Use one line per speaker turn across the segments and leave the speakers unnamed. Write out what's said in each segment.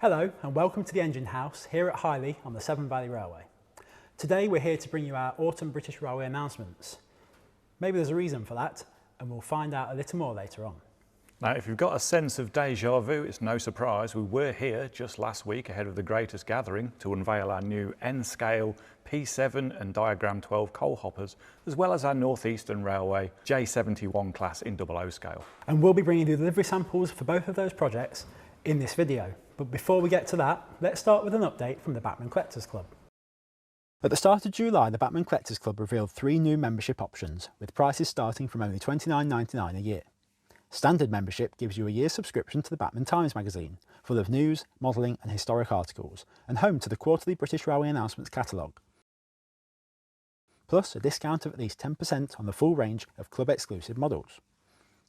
Hello and welcome to the Engine House here at Highley on the Severn Valley Railway. Today we're here to bring you our autumn British Railway announcements. Maybe there's a reason for that and we'll find out a little more later on.
Now, if you've got a sense of déjà vu, it's no surprise we were here just last week ahead of the greatest gathering to unveil our new N-scale P7 and Diagram 12 coal hoppers, as well as our North Eastern Railway J71 class in 00 scale.
And we'll be bringing you delivery samples for both of those projects in this video. But before we get to that, let's start with an update from the Bachmann Collectors Club. At the start of July, the Bachmann Collectors Club revealed 3 new membership options, with prices starting from only £29.99 a year. Standard membership gives you a year's subscription to the Bachmann Times magazine, full of news, modelling and historic articles, and home to the quarterly British Railway announcements catalogue. Plus a discount of at least 10% on the full range of club exclusive models.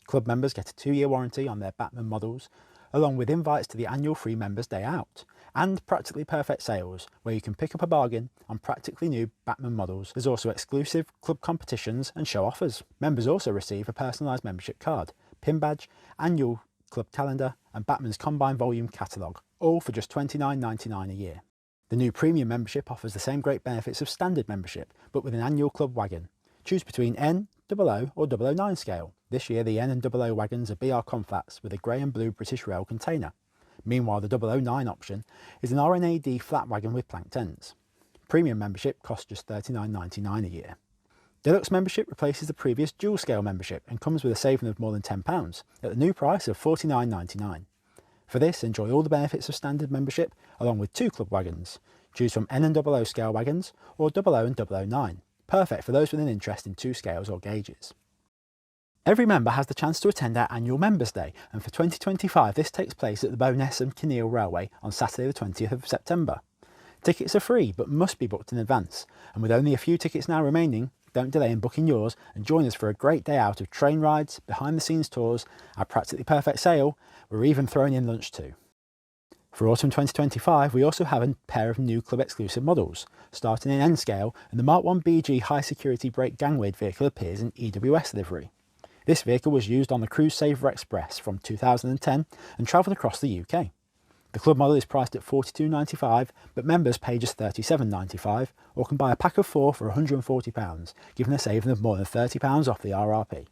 Club members get a 2-year warranty on their Bachmann models, along with invites to the annual free Members' Day Out, and Practically Perfect sales, where you can pick up a bargain on practically new Bachmann models. There's also exclusive club competitions and show offers. Members also receive a personalised membership card, pin badge, annual club calendar and Bachmann's combined volume catalogue, all for just £29.99 a year. The new premium membership offers the same great benefits of standard membership, but with an annual club wagon. Choose between N, 00 or 009 scale. This year the N and 00 wagons are BR Conflats with a grey and blue British Rail container. Meanwhile the 009 option is an RNAD flat wagon with planked ends. Premium membership costs just £39.99 a year. Deluxe membership replaces the previous dual scale membership and comes with a saving of more than £10 at the new price of £49.99. For this, enjoy all the benefits of standard membership along with 2 club wagons. Choose from N and 00 scale wagons or 00 and 009. Perfect for those with an interest in 2 scales or gauges. Every member has the chance to attend our annual Members' Day, and for 2025 this takes place at the Bowness and Kinneil Railway on Saturday the 20th of September. Tickets are free but must be booked in advance, and with only a few tickets now remaining, don't delay in booking yours and join us for a great day out of train rides, behind the scenes tours, our Practically Perfect sale. We're even throwing in lunch too. For autumn 2025 we also have a pair of new club exclusive models, starting in N scale, and the Mark 1 BG high security brake gangway vehicle appears in EWS livery. This vehicle was used on the Cruise Saver Express from 2010 and travelled across the UK. The club model is priced at £42.95, but members pay just £37.95 or can buy a pack of 4 for £140, giving a saving of more than £30 off the RRP.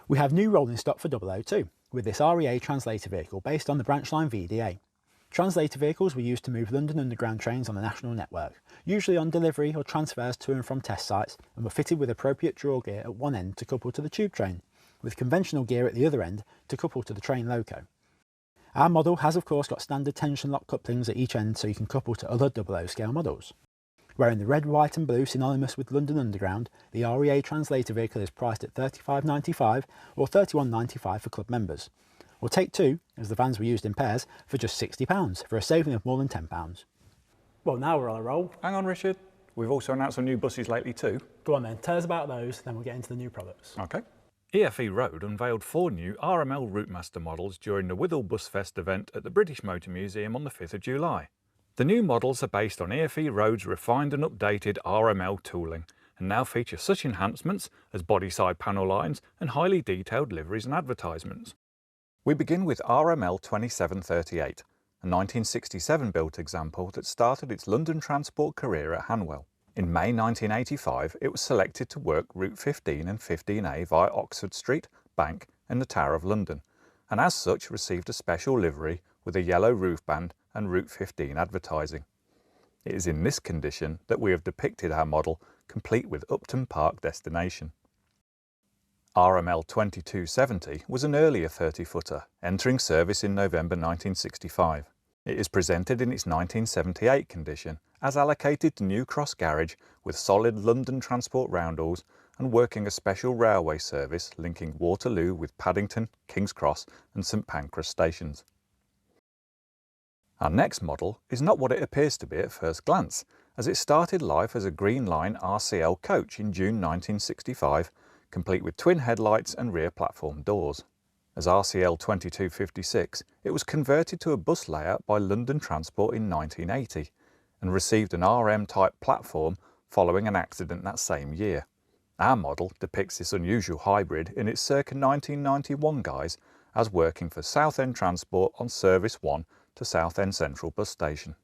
We have new rolling stock for 002, with this REA translator vehicle based on the branch line VDA. Translator vehicles were used to move London Underground trains on the national network, usually on delivery or transfers to and from test sites, and were fitted with appropriate draw gear at one end to couple to the tube train, with conventional gear at the other end to couple to the train loco. Our model has of course got standard tension lock couplings at each end so you can couple to other 00 scale models. Wearing the red, white and blue synonymous with London Underground, the REA translator vehicle is priced at £35.95 or £31.95 for club members. Or take 2, as the vans were used in pairs, for just £60 for a saving of more than £10. Well, now we're on a roll.
Hang on, Richard. We've also announced some new buses lately too.
Go on then, tell us about those, then we'll get into the new products.
Okay. EFE Road unveiled 4 new RML Routemaster models during the Withell Bus Fest event at the British Motor Museum on the 5th of July. The new models are based on EFE Road's refined and updated RML tooling and now feature such enhancements as body side panel lines and highly detailed liveries and advertisements. We begin with RML 2738, a 1967 built example that started its London transport career at Hanwell. In May 1985 it was selected to work Route 15 and 15A via Oxford Street, Bank and the Tower of London, and as such received a special livery with a yellow roof band and Route 15 advertising. It is in this condition that we have depicted our model, complete with Upton Park destination. RML 2270 was an earlier 30-footer, entering service in November 1965. It is presented in its 1978 condition, as allocated to New Cross Garage with solid London Transport roundels and working a special railway service linking Waterloo with Paddington, King's Cross and St Pancras stations. Our next model is not what it appears to be at first glance, as it started life as a Green Line RCL coach in June 1965, complete with twin headlights and rear platform doors. As RCL 2256, it was converted to a bus layout by London Transport in 1980 and received an RM-type platform following an accident that same year. Our model depicts this unusual hybrid in its circa 1991 guise as working for Southend Transport on Service 1 to Southend Central Bus Station.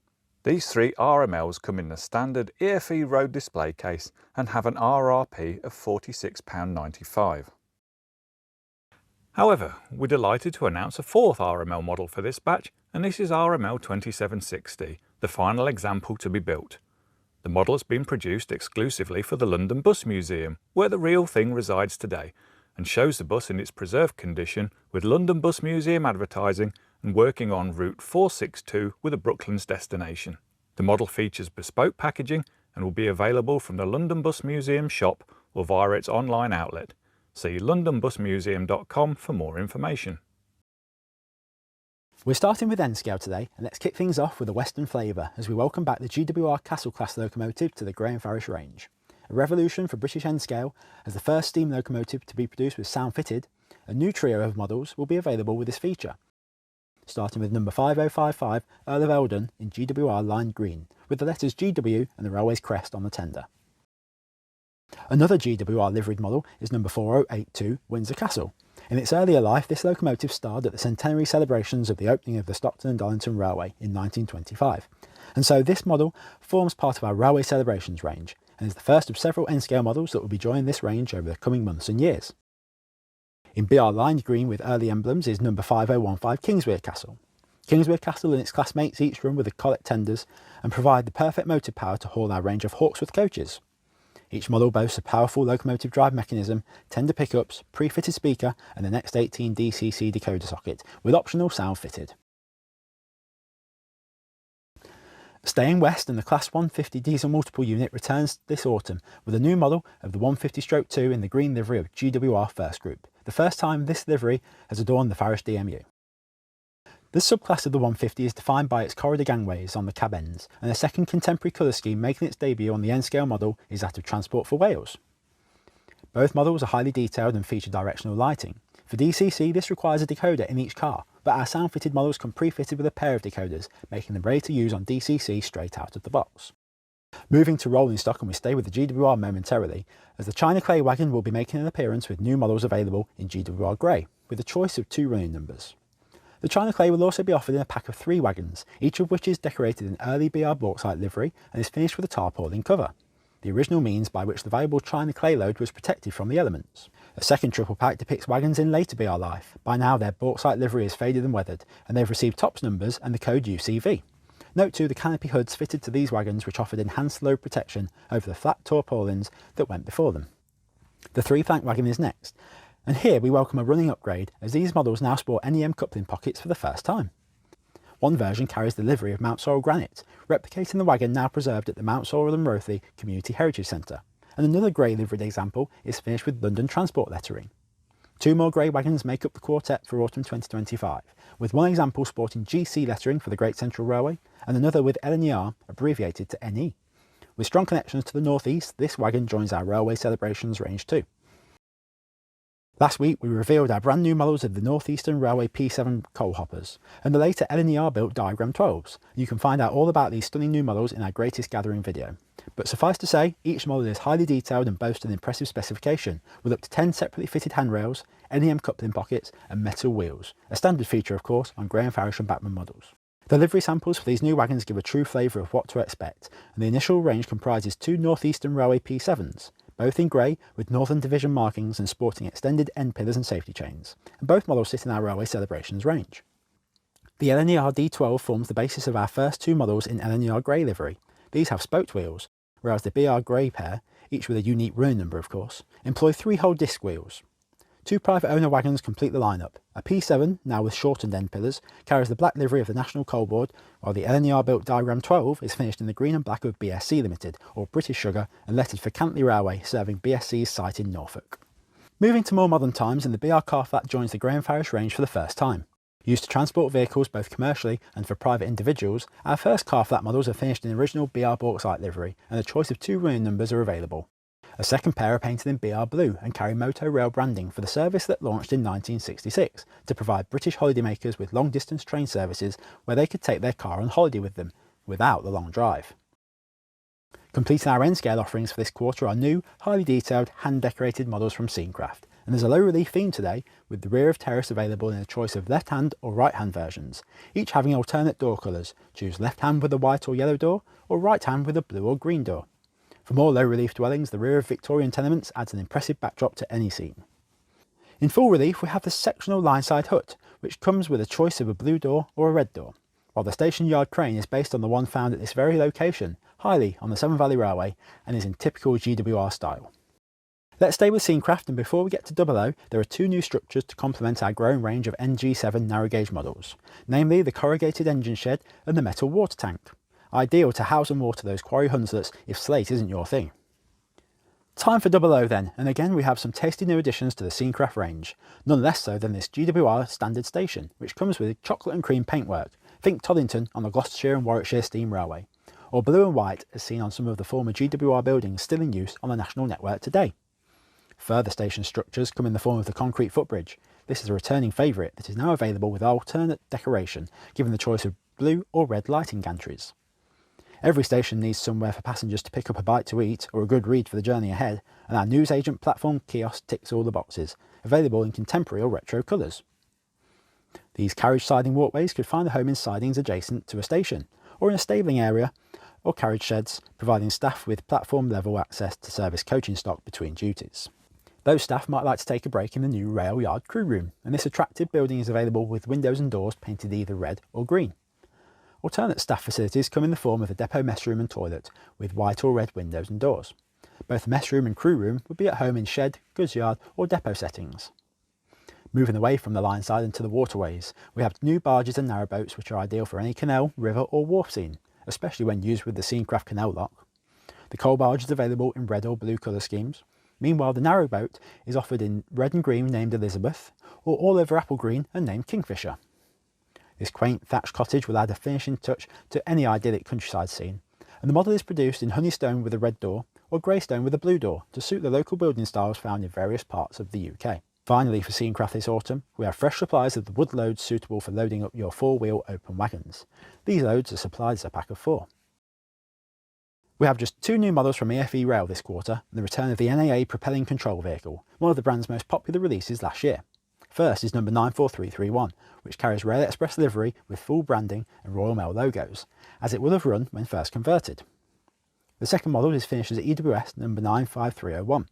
These three RMLs come in the standard EFE Road display case and have an RRP of £46.95. However, we're delighted to announce a fourth RML model for this batch, and this is RML 2760, the final example to be built. The model has been produced exclusively for the London Bus Museum, where the real thing resides today, and shows the bus in its preserved condition with London Bus Museum advertising and working on Route 462 with a Brooklands destination. The model features bespoke packaging and will be available from the London Bus Museum shop or via its online outlet. See londonbusmuseum.com for more information.
We're starting with N-scale today, and let's kick things off with a western flavour as we welcome back the GWR Castle class locomotive to the Grey and Farish range. A revolution for British N-scale as the first steam locomotive to be produced with sound fitted. A new trio of models will be available with this feature, starting with number 5055 Earl of Eldon in GWR lined green, with the letters GW and the railway's crest on the tender. Another GWR liveried model is number 4082 Windsor Castle. In its earlier life, this locomotive starred at the centenary celebrations of the opening of the Stockton and Darlington Railway in 1925, and so this model forms part of our railway celebrations range and is the first of several N-scale models that will be joining this range over the coming months and years. In BR lined green with early emblems is number 5015 Kingswear Castle. Kingswear Castle and its classmates each run with the collet tenders and provide the perfect motive power to haul our range of Hawksworth coaches. Each model boasts a powerful locomotive drive mechanism, tender pickups, pre-fitted speaker and the Next 18 DCC decoder socket with optional sound fitted. Staying west, and the Class 150 diesel multiple unit returns this autumn with a new model of the 150/2 in the green livery of GWR First Group, the first time this livery has adorned the Farish DMU. This subclass of the 150 is defined by its corridor gangways on the cab ends, and a second contemporary colour scheme making its debut on the N-scale model is that of Transport for Wales. Both models are highly detailed and feature directional lighting. For DCC, this requires a decoder in each car, but our sound-fitted models come pre-fitted with a pair of decoders, making them ready to use on DCC straight out of the box. Moving to rolling stock, and we stay with the GWR momentarily, as the China Clay wagon will be making an appearance with new models available in GWR Grey, with a choice of 2 running numbers. The China Clay will also be offered in a pack of 3 wagons, each of which is decorated in early BR bauxite livery and is finished with a tarpaulin cover, the original means by which the valuable China Clay load was protected from the elements. A second triple pack depicts wagons in later BR life. By now their bauxite livery is faded and weathered, and they've received tops numbers and the code UCV. Note too the canopy hoods fitted to these wagons which offered enhanced load protection over the flat tarpaulins that went before them. The 3-flank wagon is next, and here we welcome a running upgrade as these models now sport NEM coupling pockets for the first time. One version carries the livery of Mount Sorrel granite, replicating the wagon now preserved at the Mount Sorrel and Rothley Community Heritage Centre, and another grey liveried example is finished with London Transport lettering. 2 more grey wagons make up the quartet for autumn 2025, with one example sporting GC lettering for the Great Central Railway and another with LNER abbreviated to NE. With strong connections to the north east, this wagon joins our railway celebrations range too. Last week we revealed our brand new models of the North Eastern Railway P7 coal hoppers and the later LNER built Diagram 12s. You can find out all about these stunning new models in our Greatest Gathering video. But suffice to say, each model is highly detailed and boasts an impressive specification, with up to 10 separately fitted handrails, NEM coupling pockets and metal wheels, a standard feature of course on Grey and Farish and Bachmann models. The livery samples for these new wagons give a true flavour of what to expect, and the initial range comprises 2 North Eastern Railway P7s, both in grey with Northern Division markings and sporting extended end pillars and safety chains, and both models sit in our railway celebrations range. The LNER D12 forms the basis of our first 2 models in LNER grey livery. These have spoked wheels, whereas the BR grey pair, each with a unique running number of course, employ 3-hole disc wheels. 2 private owner wagons complete the lineup. A P7, now with shortened end pillars, carries the black livery of the National Coal Board, while the LNER built Diagram 12 is finished in the green and black of BSC Limited, or British Sugar, and lettered for Cantley Railway, serving BSC's site in Norfolk. Moving to more modern times, and the BR car flat joins the Grey and Farish range for the first time. Used to transport vehicles both commercially and for private individuals, our first car flat models are finished in original BR bauxite livery, and a choice of 2 running numbers are available. A second pair are painted in BR blue and carry Moto Rail branding for the service that launched in 1966 to provide British holidaymakers with long-distance train services where they could take their car on holiday with them, without the long drive. Completing our N-scale offerings for this quarter are new, highly detailed, hand-decorated models from Scenecraft. And there's a low relief theme today, with the rear of terrace available in a choice of left hand or right hand versions, each having alternate door colours. Choose left hand with a white or yellow door, or right hand with a blue or green door. For more low relief dwellings, the rear of Victorian tenements adds an impressive backdrop to any scene. In full relief, we have the sectional line-side hut, which comes with a choice of a blue door or a red door, while the station yard crane is based on the one found at this very location, Highly on the Severn Valley Railway, and is in typical GWR style. Let's stay with Scenecraft, and before we get to 00, there are two new structures to complement our growing range of NG7 narrow gauge models, namely the corrugated engine shed and the metal water tank, ideal to house and water those quarry Hunslets if slate isn't your thing. Time for 00 then, and again we have some tasty new additions to the Scenecraft range, none less so than this GWR standard station, which comes with chocolate and cream paintwork, think Toddington on the Gloucestershire and Warwickshire Steam Railway, or blue and white as seen on some of the former GWR buildings still in use on the national network today. Further station structures come in the form of the concrete footbridge. This is a returning favourite that is now available with alternate decoration, given the choice of blue or red lighting gantries. Every station needs somewhere for passengers to pick up a bite to eat or a good read for the journey ahead, and our newsagent platform kiosk ticks all the boxes, available in contemporary or retro colours. These carriage siding walkways could find a home in sidings adjacent to a station, or in a stabling area, or carriage sheds, providing staff with platform level access to service coaching stock between duties. Those staff might like to take a break in the new rail yard crew room, and this attractive building is available with windows and doors painted either red or green. Alternate staff facilities come in the form of a depot mess room and toilet with white or red windows and doors. Both the mess room and crew room would be at home in shed, goods yard or depot settings. Moving away from the line side into the waterways, we have new barges and narrowboats which are ideal for any canal, river or wharf scene, especially when used with the Scenecraft canal lock. The coal barge is available in red or blue colour schemes. Meanwhile, the narrowboat is offered in red and green named Elizabeth, or all over apple green and named Kingfisher. This quaint thatched cottage will add a finishing touch to any idyllic countryside scene, and the model is produced in honeystone with a red door or greystone with a blue door to suit the local building styles found in various parts of the UK. Finally, for Scenecraft this autumn, we have fresh supplies of the wood loads suitable for loading up your four-wheel open wagons. These loads are supplied as a pack of 4. We have just 2 new models from EFE Rail this quarter, and the return of the NAA propelling control vehicle, one of the brand's most popular releases last year. First is number 94331, which carries Rail Express livery with full branding and Royal Mail logos, as it will have run when first converted. The second model is finished as EWS number 95301,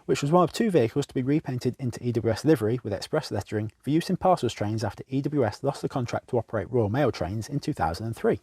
which was one of 2 vehicles to be repainted into EWS livery with express lettering for use in parcels trains after EWS lost the contract to operate Royal Mail trains in 2003.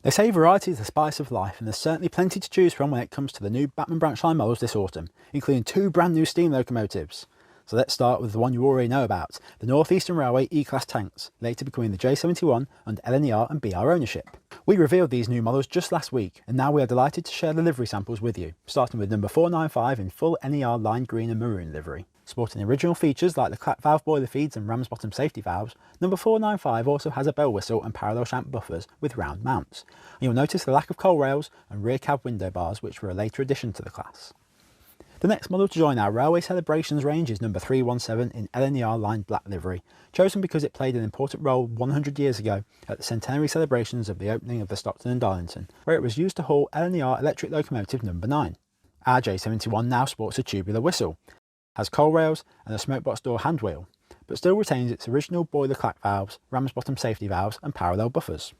They say variety is the spice of life, and there's certainly plenty to choose from when it comes to the new Bachmann branch line models this autumn, including 2 brand new steam locomotives. So let's start with the one you already know about, the North Eastern Railway E-Class tanks, later becoming the J71 under LNER and BR ownership. We revealed these new models just last week, and now we are delighted to share the livery samples with you, starting with number 495 in full NER lime green and maroon livery. Sporting original features like the clap valve boiler feeds and ram's-bottom safety valves, number 495 also has a bell whistle and parallel shank buffers with round mounts. And you'll notice the lack of coal rails and rear cab window bars, which were a later addition to the class. The next model to join our Railway Celebrations range is number 317 in LNER lined black livery, chosen because it played an important role 100 years ago at the centenary celebrations of the opening of the Stockton and Darlington, where it was used to haul LNER electric locomotive number 9. Our J71 now sports a tubular whistle, has coal rails and a smokebox door hand wheel, but still retains its original boiler clack valves, ram's bottom safety valves and parallel buffers.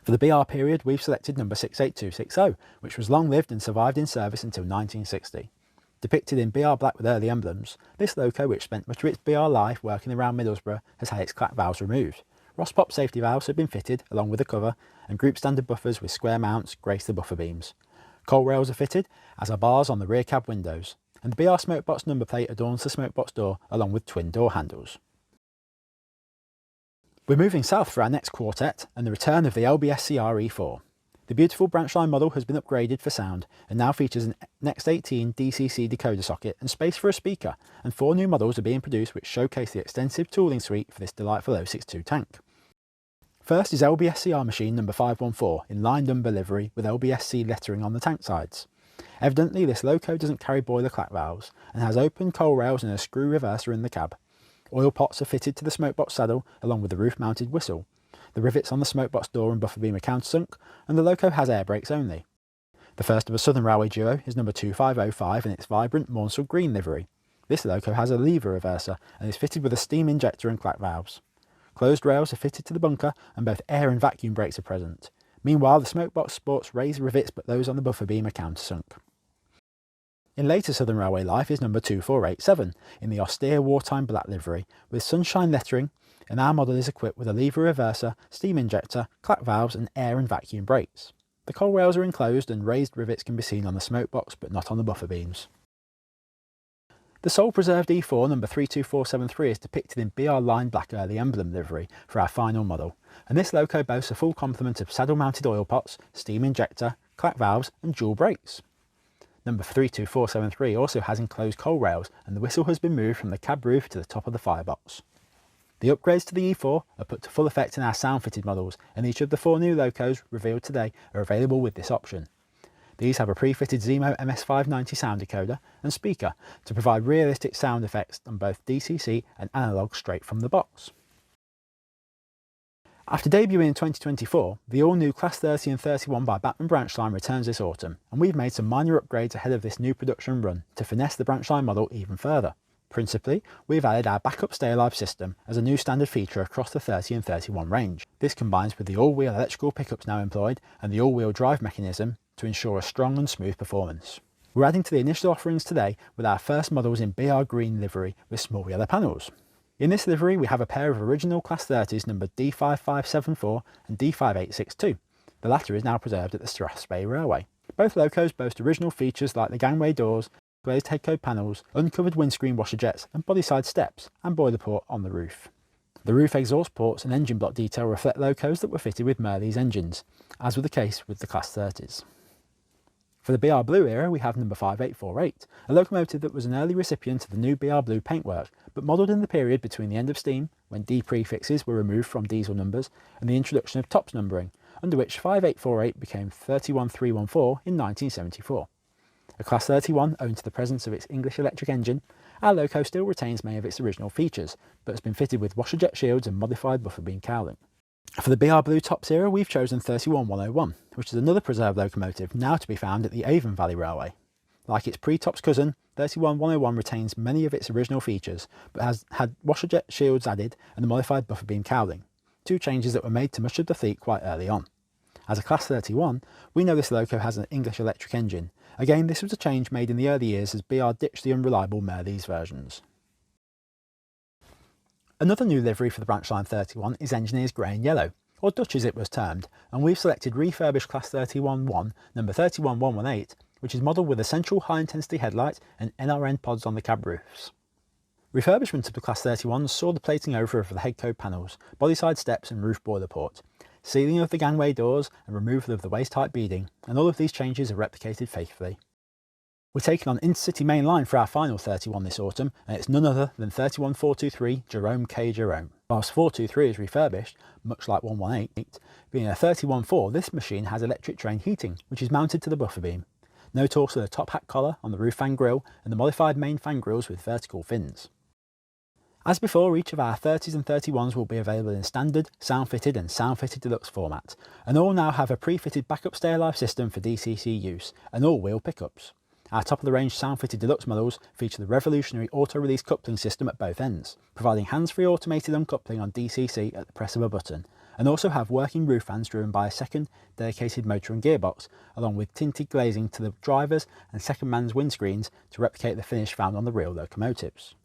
For the BR period, we've selected number 68260, which was long-lived and survived in service until 1960. Depicted in BR black with early emblems, this loco, which spent much of its BR life working around Middlesbrough, has had its clack valves removed. Ross-pop safety valves have been fitted, along with the cover, and group standard buffers with square mounts grace the buffer beams. Coal rails are fitted, as are bars on the rear cab windows, and the BR smokebox number plate adorns the smokebox door along with twin door handles. We're moving south for our next quartet and the return of the LBS CRE4. The beautiful branch line model has been upgraded for sound and now features an Next18 DCC decoder socket and space for a speaker, and 4 new models are being produced which showcase the extensive tooling suite for this delightful 062 tank. First is LBSCR machine number 514 in line number livery with LBSC lettering on the tank sides. Evidently this loco doesn't carry boiler clack valves and has open coal rails and a screw reverser in the cab. Oil pots are fitted to the smokebox saddle along with the roof mounted whistle. The rivets on the smokebox door and buffer beam are countersunk, and the loco has air brakes only. The first of a Southern Railway duo is number 2505 in its vibrant Maunsell green livery. This loco has a lever reverser and is fitted with a steam injector and clack valves. Closed rails are fitted to the bunker and both air and vacuum brakes are present. Meanwhile, the smokebox sports raised rivets, but those on the buffer beam are countersunk. In later Southern Railway life is number 2487 in the austere wartime black livery with sunshine lettering, and our model is equipped with a lever reverser, steam injector, clack valves and air and vacuum brakes. The coal rails are enclosed and raised rivets can be seen on the smokebox but not on the buffer beams. The sole preserved E4 number 32473 is depicted in BR line black early emblem livery for our final model, and this loco boasts a full complement of saddle-mounted oil pots, steam injector, clack valves and dual brakes. Number 32473 also has enclosed coal rails, and the whistle has been moved from the cab roof to the top of the firebox. The upgrades to the E4 are put to full effect in our sound-fitted models, and each of the 4 new locos revealed today are available with this option. These have a pre-fitted Zemo MS590 sound decoder and speaker to provide realistic sound effects on both DCC and analog straight from the box. After debuting in 2024, the all-new Class 30 and 31 by Bachmann branch line returns this autumn, and we've made some minor upgrades ahead of this new production run to finesse the branch line model even further. Principally, we've added our backup stay-alive system as a new standard feature across the 30 and 31 range. This combines with the all-wheel electrical pickups now employed and the all-wheel drive mechanism to ensure a strong and smooth performance. We're adding to the initial offerings today with our first models in BR green livery with small yellow panels. In this livery we have a pair of original Class 30s numbered D5574 and D5862. The latter is now preserved at the Severn Railway. Both locos boast original features like the gangway doors, glazed headcoat panels, uncovered windscreen washer jets and bodyside steps and boiler port on the roof. The roof exhaust ports and engine block detail reflect locos that were fitted with Merleys engines, as was the case with the Class 30s. For the BR Blue era we have number 5848, a locomotive that was an early recipient of the new BR Blue paintwork, but modelled in the period between the end of steam, when D prefixes were removed from diesel numbers, and the introduction of TOPS numbering, under which 5848 became 31314 in 1974. A Class 31 owing to the presence of its English electric engine, our loco still retains many of its original features, but has been fitted with washer jet shields and modified buffer beam cowling. For the BR Blue Tops era we've chosen 31101, which is another preserved locomotive now to be found at the Severn Valley Railway. Like its pre-Tops cousin, 31101 retains many of its original features, but has had washer jet shields added and the modified buffer beam cowling, 2 changes that were made to much of the fleet quite early on. As a Class 31, we know this loco has an English electric engine. Again, this was a change made in the early years as BR ditched the unreliable Merleys versions. Another new livery for the branch line 31 is Engineers Grey and Yellow, or Dutch as it was termed, and we've selected refurbished Class 31-1 number 31118, which is modelled with a central high-intensity headlight and NRN pods on the cab roofs. Refurbishment of the Class 31s saw the plating over of the headcoat panels, bodyside steps and roof boiler port, sealing of the gangway doors and removal of the waste-type beading, and all of these changes are replicated faithfully. We're taking on Intercity Main Line for our final 31 this autumn, and it's none other than 31423 Jerome K. Jerome. Whilst 423 is refurbished, much like 118, being a 314, this machine has electric train heating, which is mounted to the buffer beam. Note also the top hat collar on the roof fan grille and the modified main fan grills with vertical fins. As before, each of our 30s and 31s will be available in standard, sound-fitted and sound-fitted deluxe format, and all now have a pre-fitted backup stay-alive system for DCC use and all-wheel pickups. Our top-of-the-range sound-fitted deluxe models feature the revolutionary auto-release coupling system at both ends, providing hands-free automated uncoupling on DCC at the press of a button, and also have working roof fans driven by a second dedicated motor and gearbox, along with tinted glazing to the drivers and second man's windscreens to replicate the finish found on the real locomotives.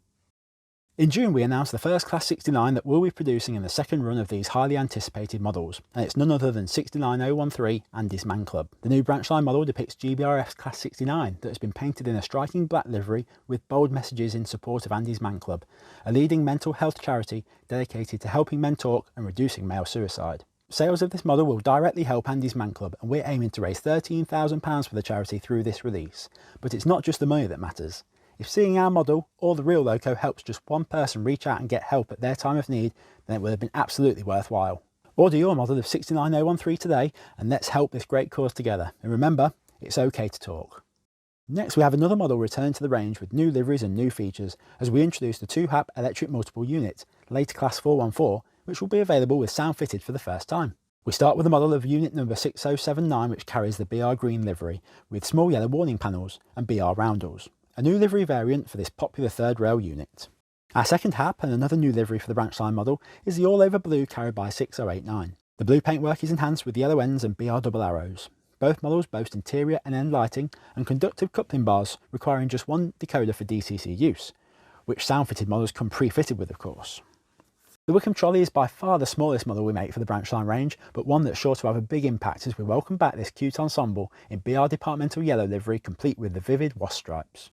In June we announced the first Class 69 that we'll be producing in the second run of these highly anticipated models, and it's none other than 69013 Andy's Man Club. The new branch line model depicts GBRF's Class 69 that has been painted in a striking black livery with bold messages in support of Andy's Man Club, a leading mental health charity dedicated to helping men talk and reducing male suicide. Sales of this model will directly help Andy's Man Club, and we're aiming to raise £13,000 for the charity through this release. But it's not just the money that matters. If seeing our model or the real loco helps just one person reach out and get help at their time of need, then it will have been absolutely worthwhile. Order your model of 69013 today and let's help this great cause together. And remember, it's okay to talk. Next we have another model returning to the range with new liveries and new features as we introduce the 2-hap electric multiple unit, later Class 414, which will be available with sound fitted for the first time. We start with a model of unit number 6079 which carries the BR green livery with small yellow warning panels and BR roundels, a new livery variant for this popular third rail unit. Our second hap and another new livery for the branch line model is the all-over blue carried by 6089. The blue paintwork is enhanced with yellow ends and BR double arrows. Both models boast interior and end lighting and conductive coupling bars requiring just one decoder for DCC use, which sound-fitted models come pre-fitted with of course. The Wickham trolley is by far the smallest model we make for the branch line range, but one that's sure to have a big impact as we welcome back this cute ensemble in BR departmental yellow livery complete with the vivid wasp stripes.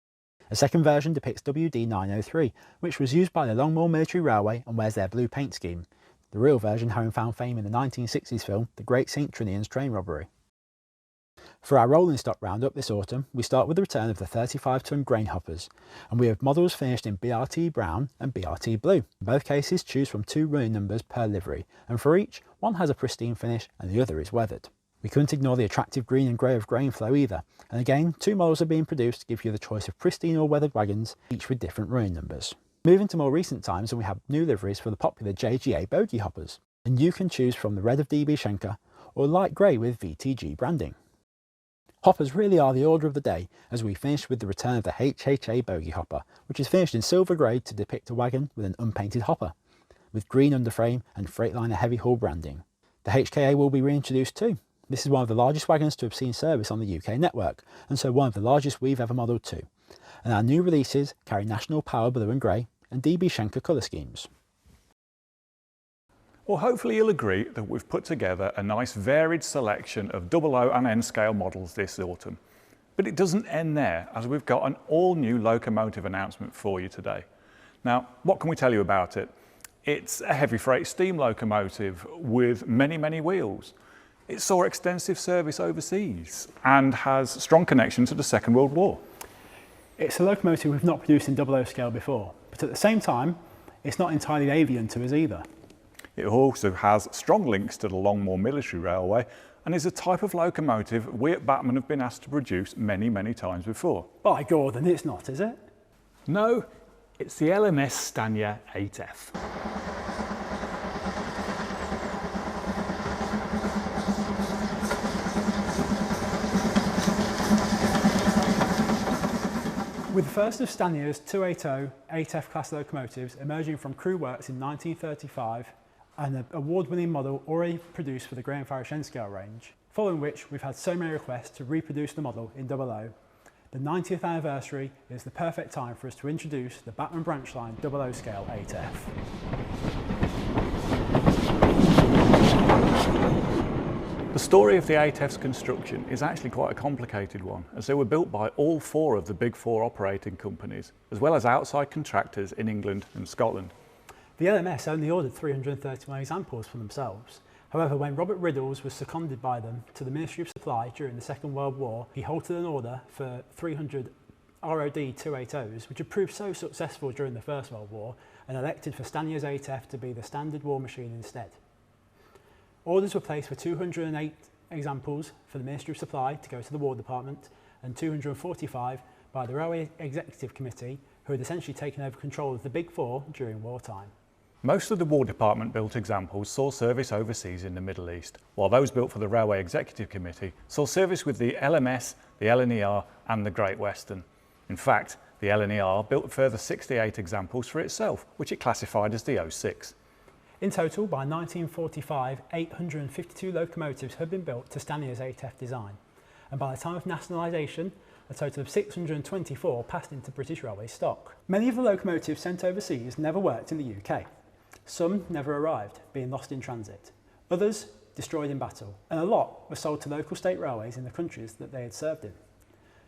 A second version depicts WD903, which was used by the Longmoor Military Railway and wears their blue paint scheme, the real version having found fame in the 1960s film The Great St Trinian's Train Robbery. For our rolling stock roundup this autumn, we start with the return of the 35-ton grain hoppers, and we have models finished in BRT brown and BRT blue. In both cases, choose from 2 running numbers per livery, and for each, one has a pristine finish and the other is weathered. We couldn't ignore the attractive green and grey of grain flow either, and again, 2 models are being produced to give you the choice of pristine or weathered wagons, each with different running numbers. Moving to more recent times, and we have new liveries for the popular JGA bogie hoppers, and you can choose from the red of DB Schenker or light grey with VTG branding. Hoppers really are the order of the day as we finish with the return of the HHA bogie hopper, which is finished in silver grey to depict a wagon with an unpainted hopper, with green underframe and Freightliner heavy hull branding. The HKA will be reintroduced too. This is one of the largest wagons to have seen service on the UK network, and so one of the largest we've ever modelled too. And our new releases carry National Power blue and grey and DB Schenker colour schemes.
Well, hopefully you'll agree that we've put together a nice varied selection of 00 and N scale models this autumn. But it doesn't end there, as we've got an all-new locomotive announcement for you today. Now, what can we tell you about it? It's a heavy freight steam locomotive with many wheels. It saw extensive service overseas and has strong connection to the Second World War.
It's a locomotive we've not produced in 00 scale before, but at the same time, it's not entirely alien to us either.
It also has strong links to the Longmoor Military Railway and is a type of locomotive we at Bachmann have been asked to produce many times before.
By Gordon, it's not, is it?
No, it's the LMS Stanier 8F.
With the first of Stanier's 280 8F class locomotives emerging from crew works in 1935, and an award-winning model already produced for the Graham Farish N-scale range, following which we've had so many requests to reproduce the model in 00. The 90th anniversary is the perfect time for us to introduce the Bachmann branch line 00 scale 8F.
The story of the 8F's construction is actually quite a complicated one, as they were built by all 4 of the big 4 operating companies, as well as outside contractors in England and Scotland.
The LMS only ordered 331 examples for themselves. However, when Robert Riddles was seconded by them to the Ministry of Supply during the Second World War, he halted an order for 300 ROD 280s, which had proved so successful during the First World War, and elected for Stanier's 8F to be the standard war machine instead. Orders were placed for 208 examples for the Ministry of Supply to go to the War Department, and 245 by the Railway Executive Committee, who had essentially taken over control of the Big 4 during wartime.
Most of the War Department built examples saw service overseas in the Middle East, while those built for the Railway Executive Committee saw service with the LMS, the LNER and the Great Western. In fact, the LNER built a further 68 examples for itself, which it classified as the 06.
In total, by 1945, 852 locomotives had been built to Stanier's 8F design, and by the time of nationalisation, a total of 624 passed into British Railway stock. Many of the locomotives sent overseas never worked in the UK. Some never arrived, being lost in transit. Others destroyed in battle, and a lot were sold to local state railways in the countries that they had served in.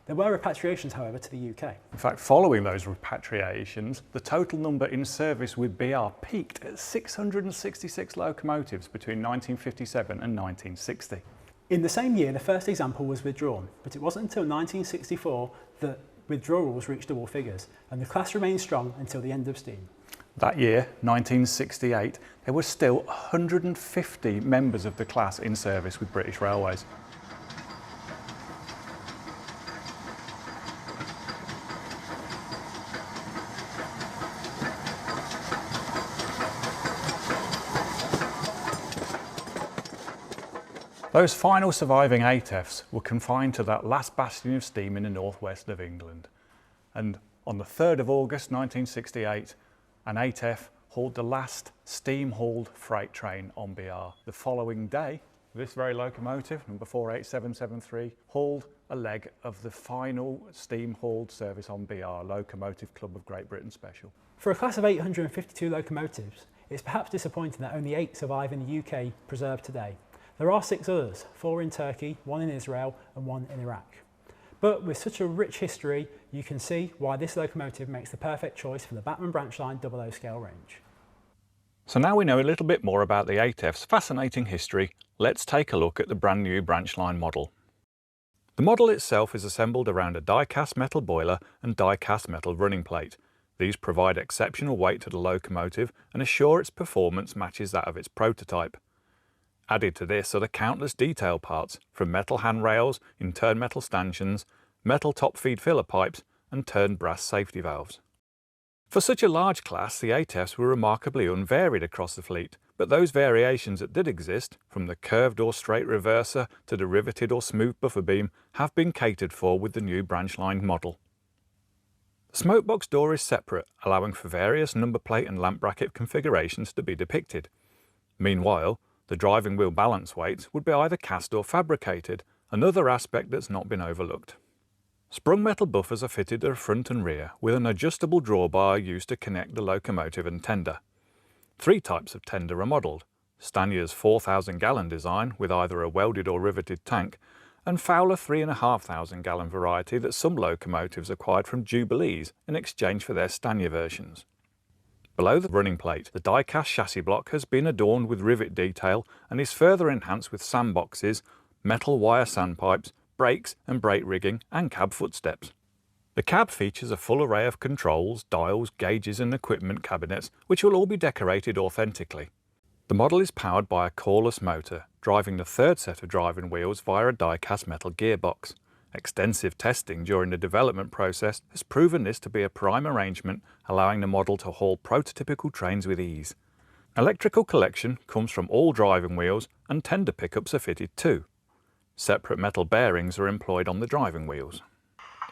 There were repatriations, however, to the UK.
In fact, following those repatriations, the total number in service with BR peaked at 666 locomotives between 1957 and 1960.
In the same year, the first example was withdrawn, but it wasn't until 1964 that withdrawals reached double figures, and the class remained strong until the end of steam.
That year, 1968, there were still 150 members of the class in service with British Railways. Those final surviving EFEs were confined to that last bastion of steam in the northwest of England. And on the 3rd of August 1968, an EFE hauled the last steam-hauled freight train on BR. The following day, this very locomotive, number 48773, hauled a leg of the final steam-hauled service on BR, Locomotive Club of Great Britain Special.
For a class of 852 locomotives, it's perhaps disappointing that only 8 survive in the UK preserved today. There are 6 others, 4 in Turkey, 1 in Israel and 1 in Iraq. But with such a rich history, you can see why this locomotive makes the perfect choice for the Bachmann branch line 00 scale range.
So now we know a little bit more about the EFE's fascinating history, let's take a look at the brand new branch line model. The model itself is assembled around a die-cast metal boiler and die-cast metal running plate. These provide exceptional weight to the locomotive and assure its performance matches that of its prototype. Added to this are the countless detail parts, from metal handrails in turned metal stanchions, metal top feed filler pipes and turned brass safety valves. For such a large class, the EFEs were remarkably unvaried across the fleet, but those variations that did exist, from the curved or straight reverser to the riveted or smooth buffer beam, have been catered for with the new branch line model. The smokebox door is separate, allowing for various number plate and lamp bracket configurations to be depicted. Meanwhile, the driving wheel balance weights would be either cast or fabricated, another aspect that's not been overlooked. Sprung metal buffers are fitted at front and rear, with an adjustable drawbar used to connect the locomotive and tender. 3 types of tender are modelled: Stanier's 4,000 gallon design with either a welded or riveted tank, and Fowler 3,500 gallon variety that some locomotives acquired from Jubilees in exchange for their Stanier versions. Below the running plate, the die-cast chassis block has been adorned with rivet detail and is further enhanced with sandboxes, metal wire sandpipes, brakes and brake rigging and cab footsteps. The cab features a full array of controls, dials, gauges and equipment cabinets which will all be decorated authentically. The model is powered by a coreless motor, driving the 3rd set of driving wheels via a die-cast metal gearbox. Extensive testing during the development process has proven this to be a prime arrangement, allowing the model to haul prototypical trains with ease. Electrical collection comes from all driving wheels and tender pickups are fitted too. Separate metal bearings are employed on the driving wheels.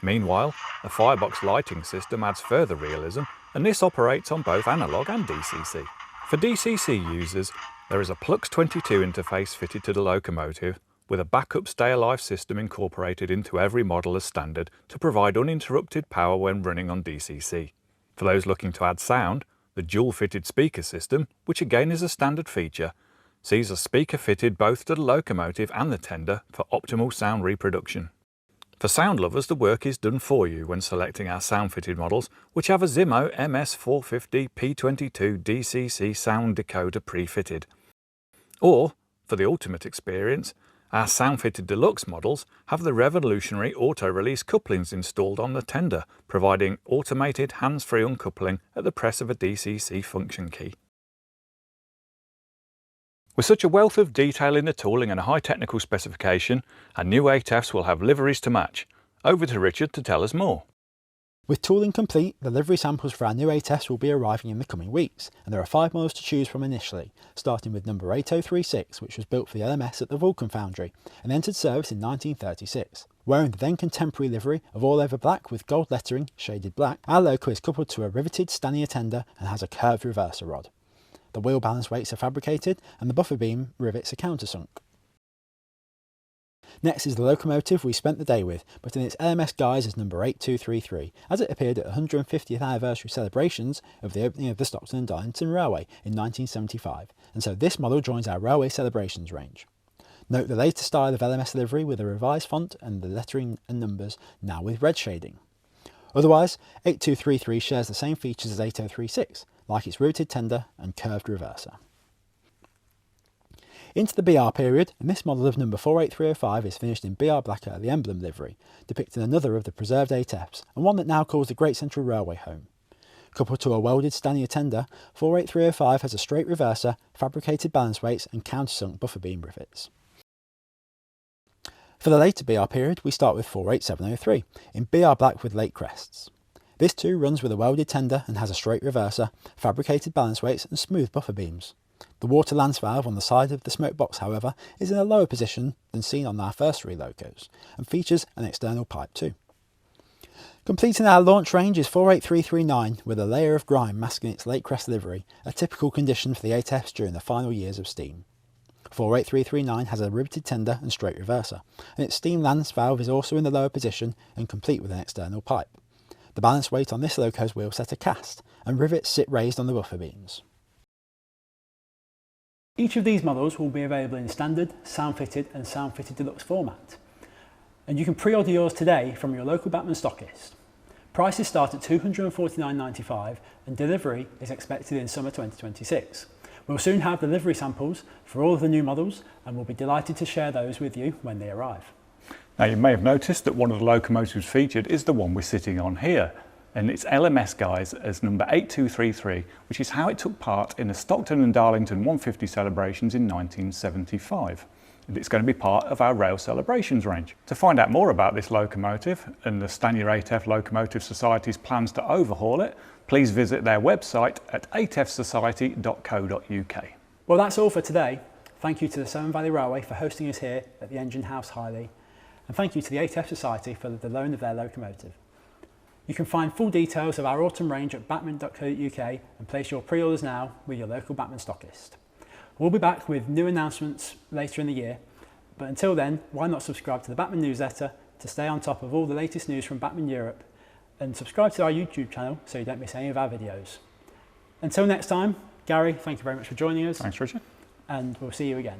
Meanwhile, a firebox lighting system adds further realism, and this operates on both analog and DCC. For DCC users, there is a Plux 22 interface fitted to the locomotive, with a backup stay-alive system incorporated into every model as standard to provide uninterrupted power when running on DCC. For those looking to add sound, the dual-fitted speaker system, which again is a standard feature, sees a speaker fitted both to the locomotive and the tender for optimal sound reproduction. For sound lovers, the work is done for you when selecting our sound-fitted models, which have a Zimmo MS450 P22 DCC sound decoder pre-fitted. Or, for the ultimate experience, our sound-fitted deluxe models have the revolutionary auto-release couplings installed on the tender, providing automated hands-free uncoupling at the press of a DCC function key. With such a wealth of detail in the tooling and a high technical specification, our new EFEs will have liveries to match. Over to Richard to tell us more.
With tooling complete, the livery samples for our new EFEs will be arriving in the coming weeks, and there are 5 models to choose from initially, starting with number 8036, which was built for the LMS at the Vulcan Foundry and entered service in 1936. Wearing the then contemporary livery of all over black with gold lettering, shaded black, our loco is coupled to a riveted Stanier tender and has a curved reverser rod. The wheel balance weights are fabricated and the buffer beam rivets are countersunk. Next is the locomotive we spent the day with, but in its LMS guise as number 8233, as it appeared at the 150th anniversary celebrations of the opening of the Stockton and Darlington Railway in 1975, and so this model joins our railway celebrations range. Note the later style of LMS livery with a revised font and the lettering and numbers now with red shading. Otherwise, 8233 shares the same features as 8036, like its rooted tender and curved reverser. Into the BR period, and this model of number 48305 is finished in BR black at the emblem livery, depicting another of the preserved EFEs, and one that now calls the Great Central Railway home. Coupled to a welded Stanier tender, 48305 has a straight reverser, fabricated balance weights and countersunk buffer beam rivets. For the later BR period, we start with 48703, in BR black with lake crests. This too runs with a welded tender and has a straight reverser, fabricated balance weights and smooth buffer beams. The water lance valve on the side of the smoke box, however, is in a lower position than seen on our first three locos, and features an external pipe too. Completing our launch range is 48339 with a layer of grime masking its late crest livery, a typical condition for the 8Fs during the final years of steam. 48339 has a riveted tender and straight reverser, and its steam lance valve is also in the lower position and complete with an external pipe. The balance weight on this loco's wheel set are cast, and rivets sit raised on the buffer beams. Each of these models will be available in standard, sound-fitted and sound-fitted deluxe format. And you can pre-order yours today from your local Bachmann stockist. Prices start at $249.95 and delivery is expected in summer 2026. We'll soon have delivery samples for all of the new models and we'll be delighted to share those with you when they arrive.
Now you may have noticed that one of the locomotives featured is the one we're sitting on here. And it's LMS guys as number 8233, which is how it took part in the Stockton and Darlington 150 celebrations in 1975. And it's going to be part of our Rail Celebrations range. To find out more about this locomotive and the Stanier 8F Locomotive Society's plans to overhaul it, please visit their website at 8fsociety.co.uk.
Well, that's all for today. Thank you to the Severn Valley Railway for hosting us here at the Engine House Highley, and thank you to the 8F Society for the loan of their locomotive. You can find full details of our autumn range at bachmann.co.uk and place your pre-orders now with your local Bachmann stockist. We'll be back with new announcements later in the year, but until then, why not subscribe to the Bachmann newsletter to stay on top of all the latest news from Bachmann Europe, and subscribe to our YouTube channel so you don't miss any of our videos. Until next time, Gary, thank you very much for joining us.
Thanks, Richard.
And we'll see you again.